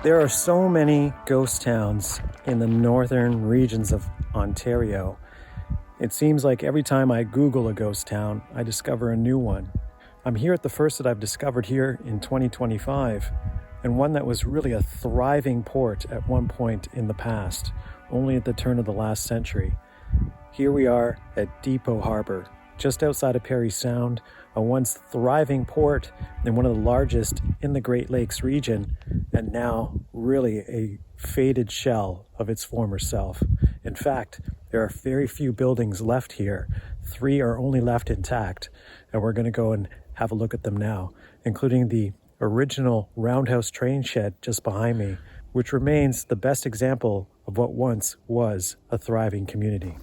There are so many ghost towns in the northern regions of Ontario. It seems like every time I Google a ghost town, I discover a new one. I'm here at the first that I've discovered here in 2025, and one that was really a thriving port at one point in the past, only at the turn of the last century. Here we are at Depot Harbor, just outside of Parry Sound, a once thriving port and one of the largest in the Great Lakes region, and now really a faded shell of its former self. In fact, there are very few buildings left here. 3 are only left intact, and we're going to go and have a look at them now, including the original roundhouse train shed just behind me, which remains the best example of what once was a thriving community.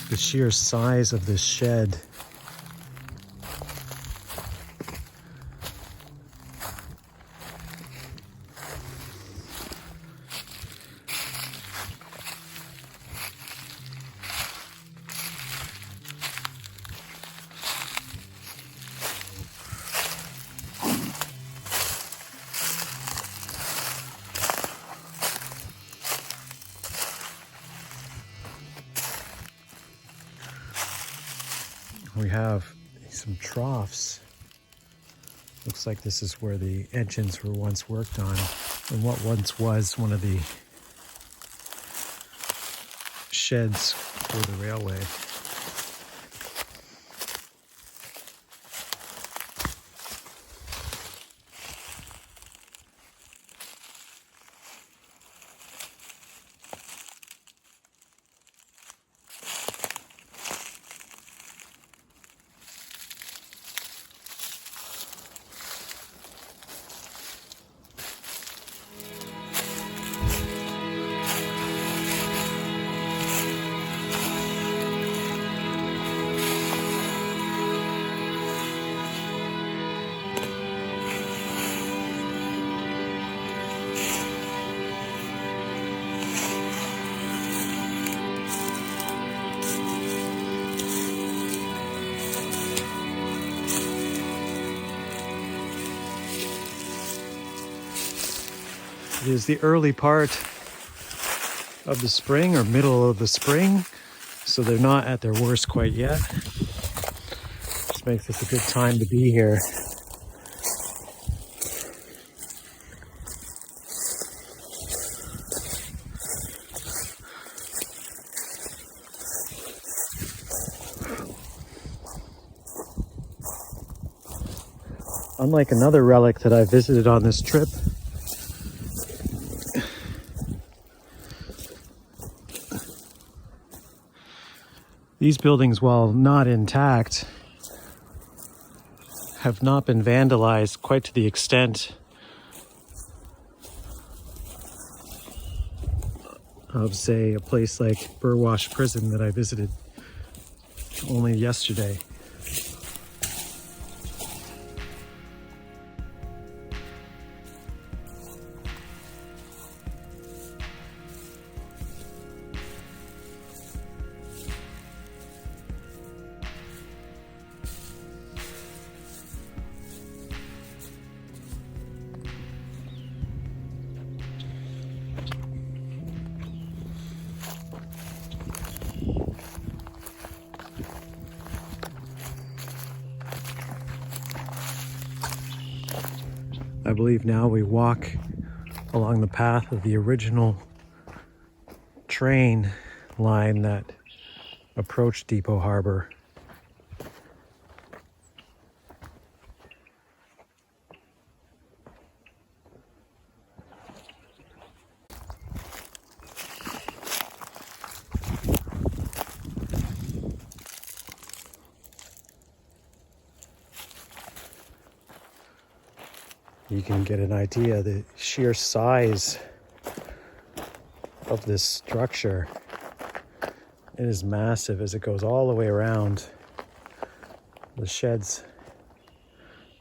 The sheer size of this shed. We have some troughs. Looks like this is where the engines were once worked on, and what once was one of the sheds for the railway. It is the early part of the spring or middle of the spring, so they're not at their worst quite yet. Just makes this a good time to be here. Unlike another relic that I visited on this trip, these buildings, while not intact, have not been vandalized quite to the extent of, say, a place like Burwash Prison that I visited only yesterday. I believe now we walk along the path of the original train line that approached Depot Harbor. You can get an idea of the sheer size of this structure. It is massive as it goes all the way around the sheds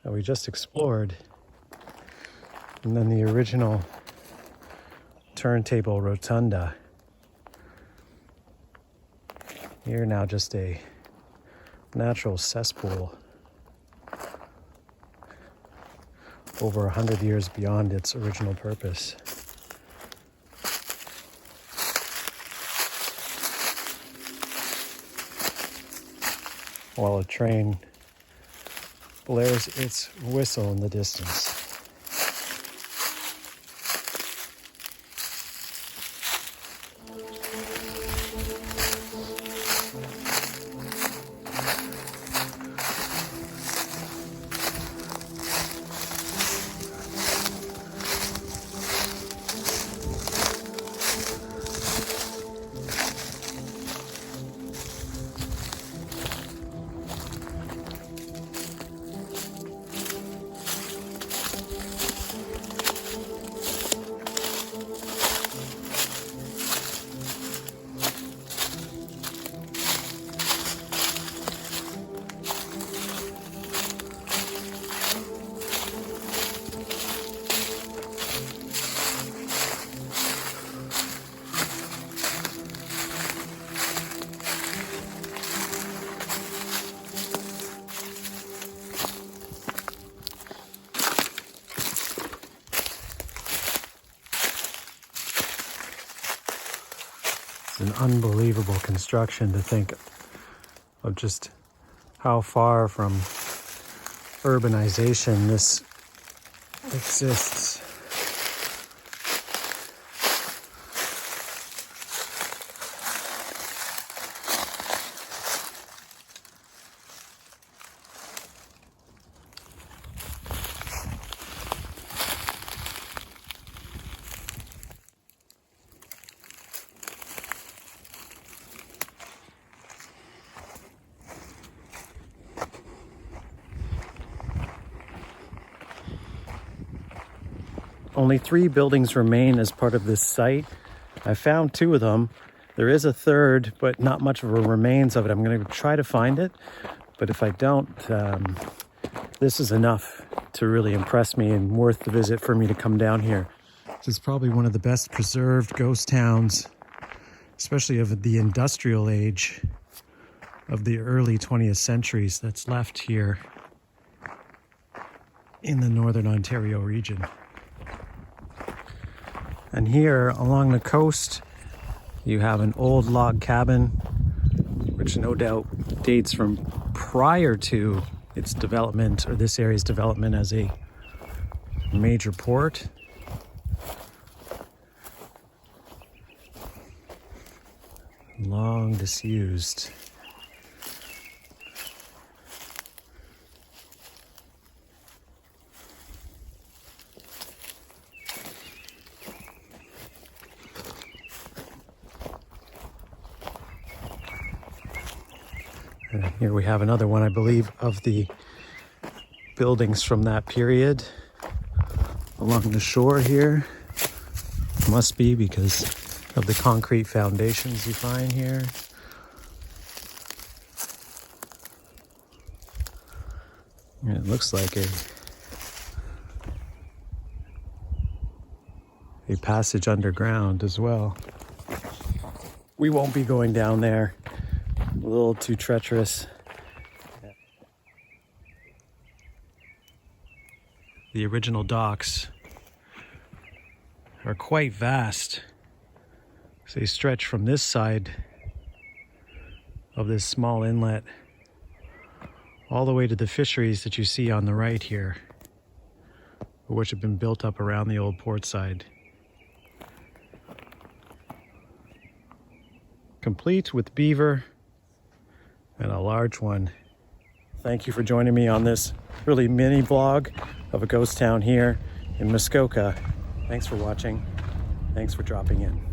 that we just explored. And then the original turntable rotunda. Here now just a natural cesspool over 100 years beyond its original purpose. While a train blares its whistle in the distance. An unbelievable construction to think of just how far from urbanization this exists. Only 3 buildings remain as part of this site. I found 2 of them. There is a third, but not much of a remains of it. I'm going to try to find it, but if I don't, this is enough to really impress me and worth the visit for me to come down here. This is probably one of the best preserved ghost towns, especially of the industrial age of the early 20th centuries, that's left here in the Northern Ontario region. And here along the coast, you have an old log cabin, which no doubt dates from prior to its development, or this area's development as a major port. Long disused. And here we have another one, I believe, of the buildings from that period along the shore here. Must be because of the concrete foundations you find here. And it looks like a passage underground as well. We won't be going down there. A little too treacherous. The original docks are quite vast. So they stretch from this side of this small inlet all the way to the fisheries that you see on the right here, which have been built up around the old port side. Complete with beaver and a large one. Thank you for joining me on this really mini vlog of a ghost town here in Muskoka. Thanks for watching. Thanks for dropping in.